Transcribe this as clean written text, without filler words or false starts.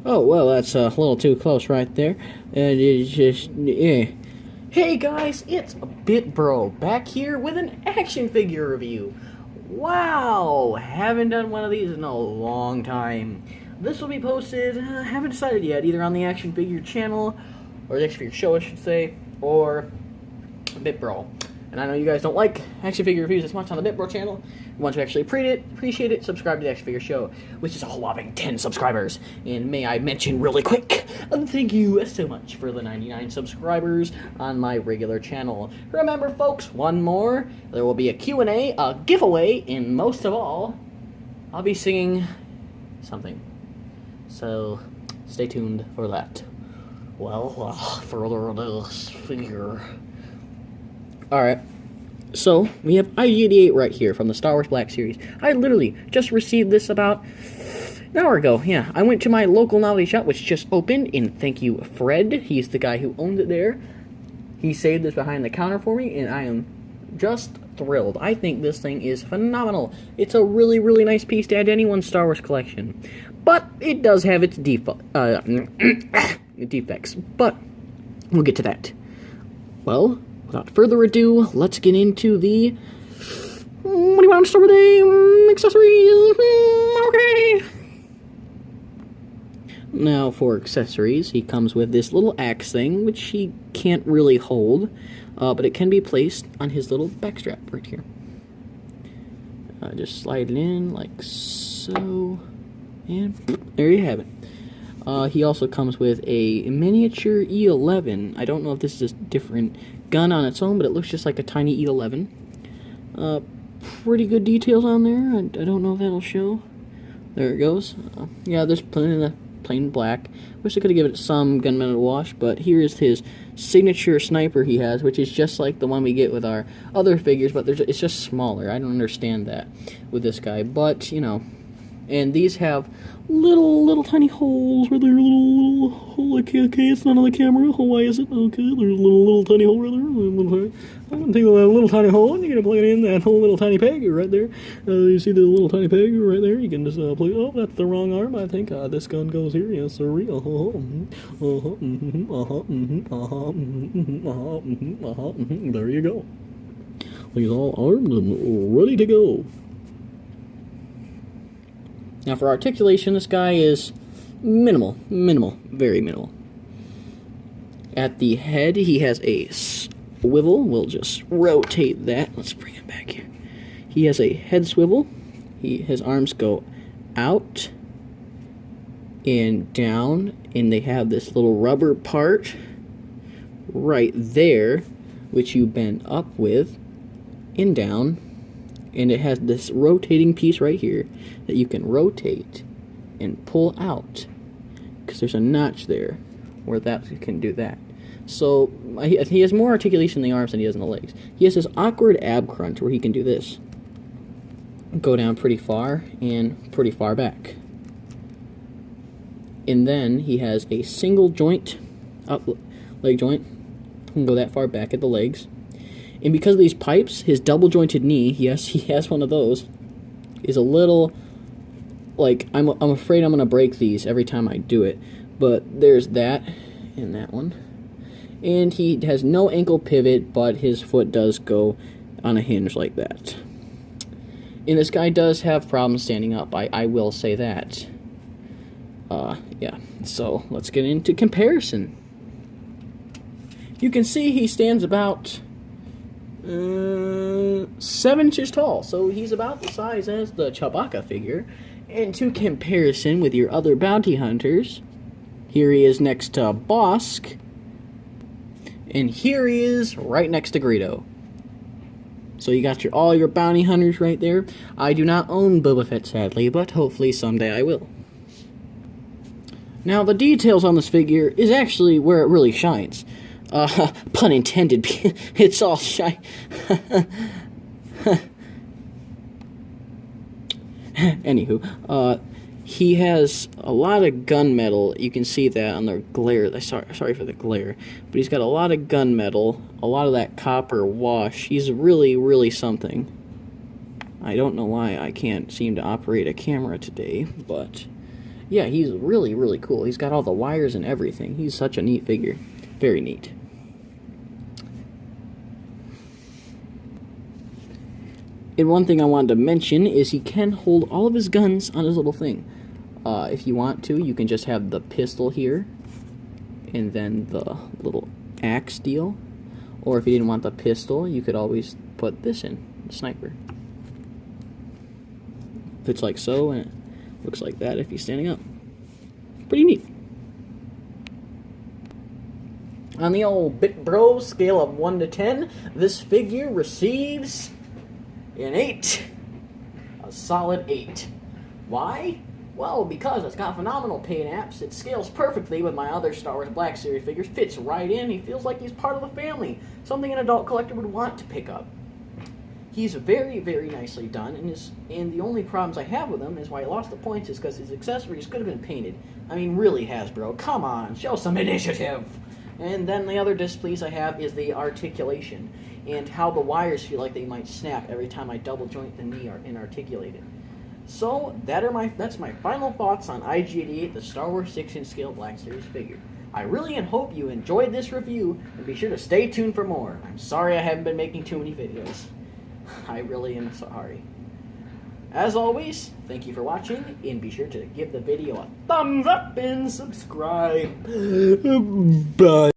Oh, well, that's a little too close right there. And it's just, yeah. Hey guys, it's BitBro back here with an action figure review. Wow, haven't done one of these in a long time. This will be posted, haven't decided yet, either on the action figure channel, or the action figure show I should say, or BitBro. And I know you guys don't like action figure reviews as much on the BitBro channel. You want to actually appreciate it, subscribe to the Action Figure Show, which is a whopping 10 subscribers. And may I mention really quick, thank you so much for the 99 subscribers on my regular channel. Remember, folks, one more, there will be a Q&A, a giveaway, and most of all, I'll be singing something. So, stay tuned for that. Well, further this figure. Alright. So, we have IG-88 right here from the Star Wars Black Series. I literally just received this about an hour ago. Yeah, I went to my local novelty shop, which just opened, and thank you, Fred. He's the guy who owns it there. He saved this behind the counter for me, and I am just thrilled. I think this thing is phenomenal. It's a really, really nice piece to add to anyone's Star Wars collection. But it does have its defects. But we'll get to that. Well, without further ado, let's get into the... What do you want to start with? Accessories? Okay. Now, for accessories, he comes with this little axe thing, which he can't really hold, but it can be placed on his little backstrap right here. Just slide it in like so, and there you have it. He also comes with a miniature E11. I don't know if this is a different gun on its own, but it looks just like a tiny E11. Pretty good details on there. I don't know if that'll show. There it goes. Yeah, there's plain black. Wish I could have given it some gunmetal wash, but here's his signature sniper he has, which is just like the one we get with our other figures, but it's just smaller. I don't understand that with this guy, but, you know. And these have little tiny holes right there, little hole. Okay, it's not on the camera. Oh, why is it? Okay, there's a little tiny hole right there. I'm gonna take that little tiny hole and you're gonna plug it in that whole little tiny peg right there. You see the little tiny peg right there? You can just plug. Oh, that's the wrong arm. I think this gun goes here. Yes, sir. There you go. He's all armed and ready to go. Now for articulation, this guy is minimal, very minimal. At the head, he has a swivel. We'll just rotate that. Let's bring it back here. He has a head swivel. His arms go out and down, and they have this little rubber part right there, which you bend up with and down. And it has this rotating piece right here that you can rotate and pull out, because there's a notch there where that can do that. So he has more articulation in the arms than he does in the legs. He has this awkward ab crunch where he can do this. Go down pretty far and pretty far back. And then he has a single joint, leg joint. He can go that far back at the legs. And because of these pipes, his double-jointed knee, yes, he has one of those, is a little, like, I'm afraid I'm going to break these every time I do it. But there's that and that one. And he has no ankle pivot, but his foot does go on a hinge like that. And this guy does have problems standing up, I will say that. Yeah, so let's get into comparison. You can see he stands about 7 inches tall, so he's about the size as the Chewbacca figure. And to comparison with your other bounty hunters, here he is next to Bosk, and here he is right next to Greedo. So you got all your bounty hunters right there. I do not own Boba Fett, sadly, but hopefully someday I will. Now, the details on this figure is actually where it really shines. Pun intended. It's all shy. Anywho, he has a lot of gunmetal. You can see that on the glare. Sorry for the glare, but he's got a lot of gunmetal, a lot of that copper wash. He's really something. I don't know why I can't seem to operate a camera today, but yeah, he's really, really cool. He's got all the wires and everything. He's such a neat figure. Very neat. And one thing I wanted to mention is he can hold all of his guns on his little thing. If you want to, you can just have the pistol here, and then the little axe deal. Or if you didn't want the pistol, you could always put this in, the sniper. Fits like so, and it looks like that if he's standing up. Pretty neat. On the old Bit Bro scale of 1 to 10, this figure receives an 8. A solid 8. Why? Well, because it's got phenomenal paint apps, it scales perfectly with my other Star Wars Black Series figures, fits right in, he feels like he's part of the family, something an adult collector would want to pick up. He's very, very nicely done, and the only problems I have with him is why he lost the points is because his accessories could have been painted. I mean, really, Hasbro, come on, show some initiative! And then the other displease I have is the articulation, and how the wires feel like they might snap every time I double joint the knee and articulate it. So, that's my final thoughts on IG-88, the Star Wars 6-inch scale Black Series figure. I really hope you enjoyed this review, and be sure to stay tuned for more. I'm sorry I haven't been making too many videos. I really am sorry. As always, thank you for watching, and be sure to give the video a thumbs up and subscribe. Bye.